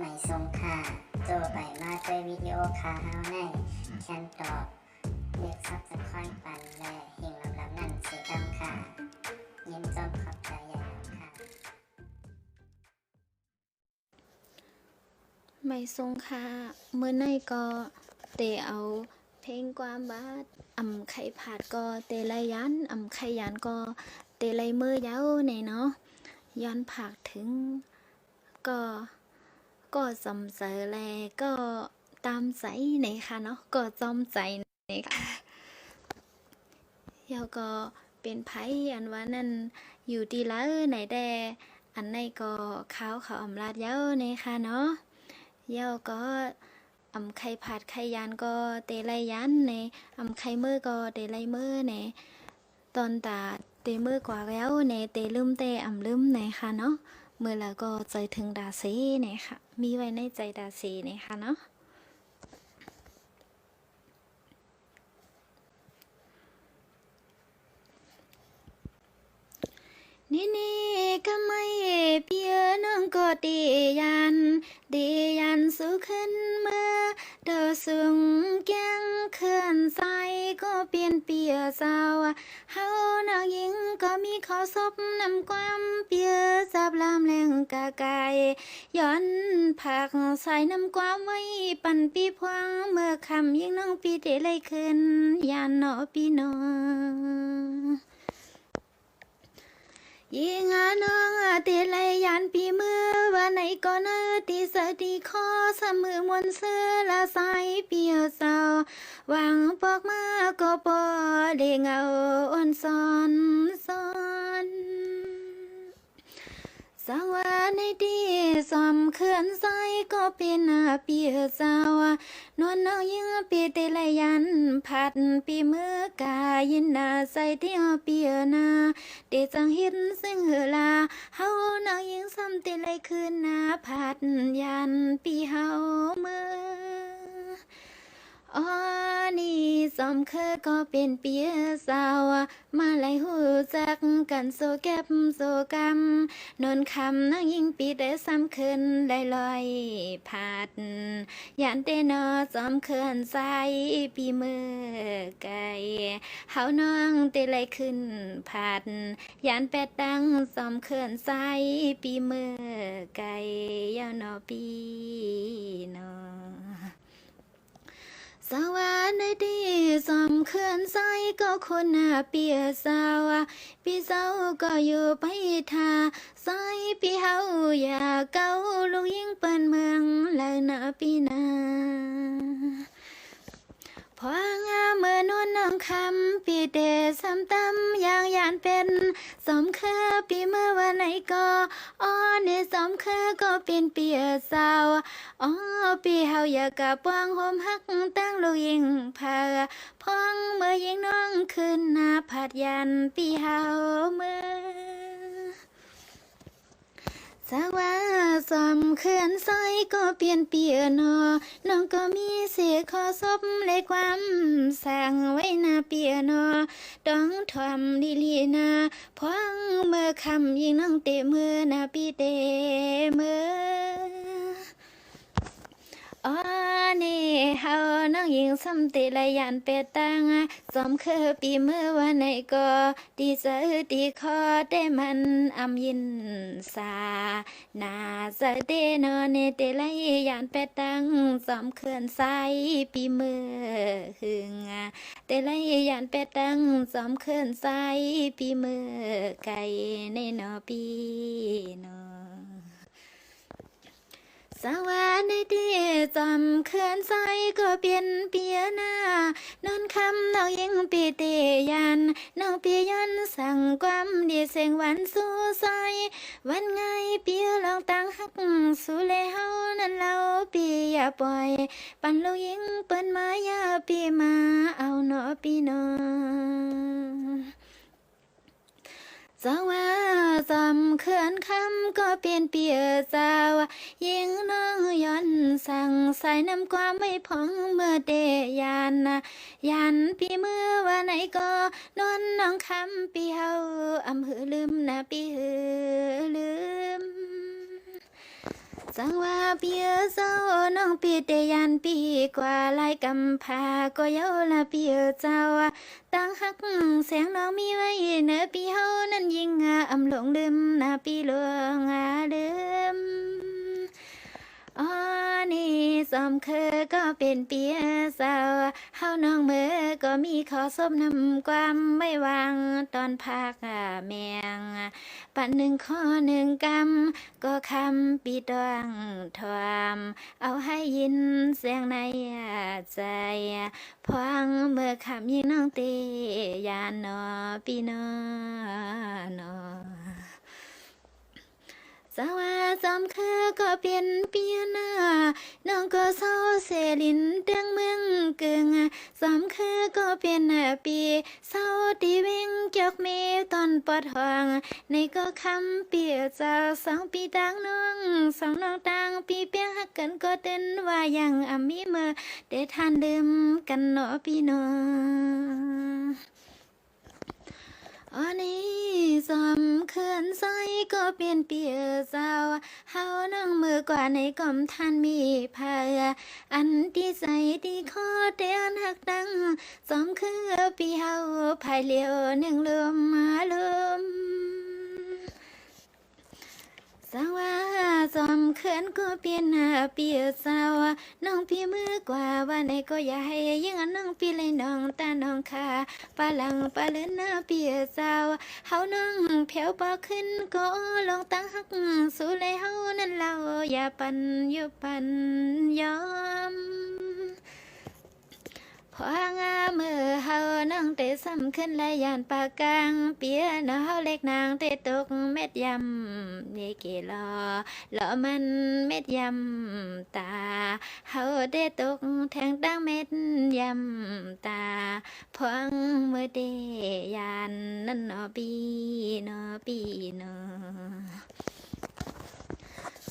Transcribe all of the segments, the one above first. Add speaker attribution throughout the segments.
Speaker 1: ไม่ทรงค่าโจไปมาด้วยวิดีโอคาเฮาในแคนตอบเรียกซับสไครต์ปันและหิ่งลำนั่นเสียดำค่ะยินจมขอบใจใหญ่ค่ะ
Speaker 2: ไม่ทรงค่าเมื่อในก็เตเอาเพลงความบาดไข่ผาดก็เตไลยันไข่ยันก็เตไลมือเย้าในเนาะย้อนผักถึงก็สำเสแลก็ตามใจในค่ะเนาะก็จอมใจในค่ะแล้วก็เป็นไผอันว่านั่นอยู่ดีแล้วไหนแดอันในก็เขาอำลาดเย้าในค่ะเนาะเย้าก็ไข่ผัดไข่ยานก็เตไลยันในไข่มือก็เตไลมือในตอนตาเตมือกว่าแล้วในเตลืมเตลืมในค่ะเนาะเมื่อแล้วก็ใจถึงดาซีเนี่ยค่ะมีไว้ในใจดาซีเนี่ยค่ะเนาะนี่ก็ไม่เพียน้องก็ดียันสู้ขึ้นเมื่อเดอสูงแกงเคลื่อนใสก็เปลี่ยนเปียสาวเฮานางหญิงก็มีข้อศพนำความเปียจับลามแรงกะไกย้อนผักใส่น้ำความไว้ปั่นปีพวงเมื่อคำยิ่งน้องปีเดเลยขึ้นยานเนาะพี่น้องยิงน้องเตเลยยันปีมือว่าไหนก็เนตีสตีคอสมือมวนเสื้อละสายเปียวเศร้าหวังปอกมาก็ปอเด้งเอาอ่อนซ้อนสังว่าในดีสอมเขื่อนใสก็เป็นเปียเศร้านวลน้องยิงปีเตเลยยันผัดปีมือกายินนาใส่เที่ยวเปียนาเดจังเห็นซึ่งเฮลาเฮานางยิงซ้ำเตเลยคืนนาผัดยันปีเฮาเมื่ออ๋อนี่สอมเคยก็เป็นเปียสาวมาไล่หูจักกันโซแก็บโซกำนนคำนางยิงปีได้ซ้ำคืนได้ลอยผัดยันเตนอสอมเขื่อนใสปีมือไก่เฮาน้องเตไลขึ้นผัดยันแปดดังสอมเขื่อนใสปีมือไก่ยาวนอปีนอสวรรค์ในดีสอมเขื่อนใสก็คนเปียสาวปีเศร้าก็อยู่ไปทาใสปีเฮาอย่าเก้าลูกยิ่งเปิ้นเมืองแล้วนะปีนาพองามเมื่อนวลน้องคำปีเดซ้ำตำอย่างยานเป็นสมเคอปีเมื่อวันไหนก็อ้อในสมเคอก็เป็นเปียสาวอ๋อปีเฮาอยากกะปวงโฮมฮักตั้งลูกยิงพาพองเมื่อยิงน้องขึ้นหน้าผัดยันปีเฮาเมื่อสักว่าสอมเขื่อนใสก็เปลี่ยนเปียนอน้องก็มีเสียขอซบเลยความสั่งไว้นาเปียนอต้องทำดีลีนาพวงเมื่อคำยิงน้องเตะมือนาปีเตมืออ๋อนี่เฮาน้องยิงซ้ำเตละยันเป็ดตังสอมคือปีมือวันไหนก็ดีเจอดีคอได้มันยินสานาสะเดนอเนเตละยันเป็ดตังสอมเขื่อนใสปีมือหึงเตละยันเป็ดตังสอมเขื่อนใสปีมือไก่ในนอปีนอสวรรค์ในที่จำเขื่อนใสก็เปลี่ยนเปียนานอนคำน้องยิงปีเตยันน้องปียันสั่งความดีเสียงหวานสู้ใสวันไงเปียลองตั้งหักสู่เลเฮานั้นเราปีอย่าปล่อยปั่นลูกยิงเปิ้นมาอย่าปีมาเอาเนาะปีน้องจังว่าจำเขื่อนคำก็เปลี่ยนเปียสาวยิงน้องย้อนสั่งใส่น้ำความไม่พองเมื่อเดยันปีมือว่าไหนก็นอนน้องคำปีเฮาหือลืมนะปีหือลืม จังว่าเปียเจ้าน้องปีเตยันปีกว่าลายกำพาก็เย้าละเปียเจ้าตั้งหักเสียงน้องมีไว้เนอปีเฮานั้นยิ่งอำหลงลืมนาปีหลวงลืมอ๋อนี่สมคือก็เป็นเปียสาวเฮาน้องมือก็มีขอสมนำความไม่วางตอนพักแมงปันหนึ่งข้อหนึ่งกำก็คำปีดวงทวามเอาให้ยินเสียงในใจพวังเมื่อคำยิ่งน้องตียานนอปีนอนอ สว่าจำคือก็เป็นเปียนาน้องก็เศร้าเสลินเตียงเมืองกึ่งจำคือก็เป็นปีเศร้าตีเวงจอกเมตอนปอดห้องในก็คำเปียเจ้าสองปีต่างน้องสองน้องต่างปีเปียงหักกันก็เต้นว่ายังมีเมื่อได้ทานดื่มกันเนาะพี่น้องอันนี้สำเขื่อนใสก็เปลี่ยนเปียเจ้าเฮานั่งมือกว่าในกล่อมท่านมีพายอันที่ใจที่คอเตียนหักดังสมคือปีเฮาภายเลียวหนึ่งลมมาลมสว่าจอมเขื่อนก็เปลี่ยนเปียเจ้าน้องพี่มือกว่าว่าในก็อย่าให้ยิ่งน้องพี่เลยน้องตาน้องค่ะปาลังปาเลินเปียเจ้าเฮาน้องแผ่วปาขึ้นก็ลองตั้งหักสู้เลยเฮานั้นเราอย่าปันอยู่ปันยอมพองามือเฮานั่งเตะซ้ำขึ้นและยานปากกลางเปียเนาะเฮาเล็กนางเตะตกเม็ดยำนี่กี่ลอมันเม็ดยำตาเฮาเตะตกแทงดังเม็ดยำตาพองมือเตยานนั่นเนาะปีเนาะปีเนาะ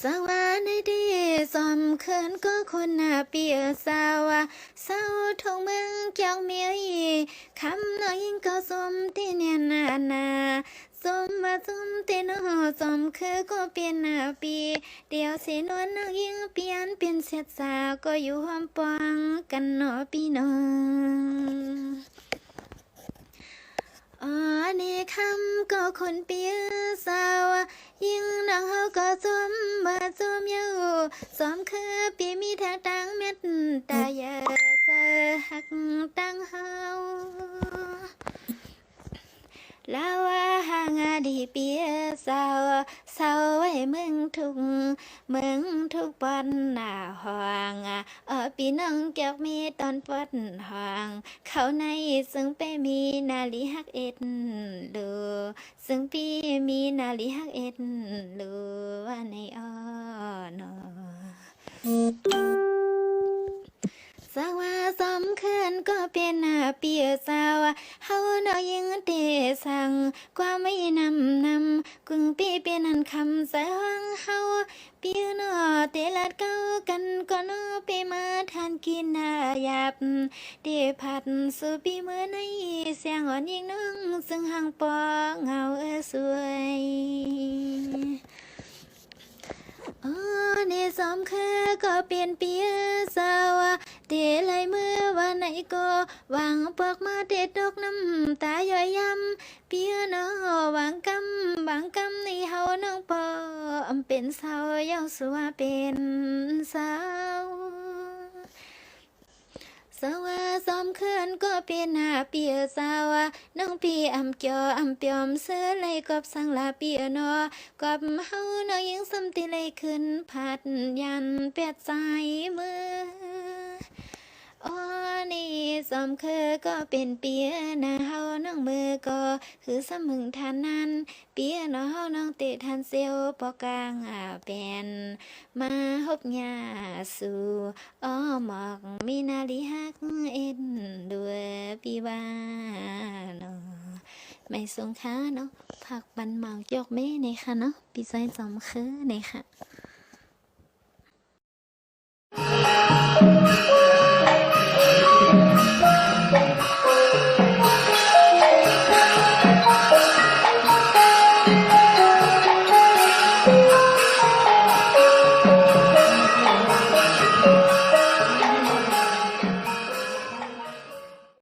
Speaker 2: สว่าในดีสมเขินก็คนเปียสาวสาวทงเมืองเจ้าเมียคำน้อยยิ่งก็สมที่เนียนาสมว่าสมที่นอสมคือก็เปลี่ยนปีเดียวเสียนวลนักยิ่งเปลี่ยนเป็นเสียสาวก็อยู่ห้อมปองกันเนาะพี่น้องอ๋อนี่คำก็คนเปียสาวยิ่งนังเฮาก็จมว่าจมอยู่สมคือปีมีทางตังเม็ดตาอย่าเจอหักตังเฮาลาว่าห่างดีเปียสาวเศร้าไว้มึงทุกปอนหน้าห้องปีน้องเกี่ยวมีตอนปอดห้องเขาในซึ่งไปมีนาลีฮักเอ็ดลูซึ่งปีมีนาลีฮักเอ็ดลูว่าในอ้อนอ สว่าสมเขื่อนก็เป็นเปียสาวเฮาเนาะยิ่งเตสั่งความไม่นำกึ่งปีเป็นอันคำใส่ห้องเฮาเปียเนาะเตลัดเก้ากันก็เนาะไปมาทานกินหยาบเตผัดสู่ปีเมื่อในเสียงอ่อนยิ่งน้องซึ่งห่างปอเงาสวยอ๋อนี่สมคือก็เปลี่ยนเปียสาวเตะไหลมือว่าไหนก็วางปอกมาเด็ดดอกน้ำตาย่อยยำเปียเนาะวางกำบางกำในเฮาน้องปอเป็นสาวเย้าสัวเป็นสาวสว่าสมเขื่อนก็เป็นเปียสาวน้องปีเกี่ยวเปียมเสื้อเลยกอบสังลาเปียเนาะกอบเฮาเนาะยังซ้ำตีเลยขึ้นพัดยันเปียดใจมืออ๋อนี่สมคือก็เป็นเปียนะเฮาน้องมือก็คือสมึงทานนั้นเปียเนาะเฮาน้องเตะทันเซลปอกลางเป็นมาฮบยาสู่อ้อหมอกมีนาลีฮักเอ็นด้วยปีว่าเนาะไม่สงค่าเนาะผักบันหมากยกเม่ในค่ะเนาะปีใจจอมคือในค่ะ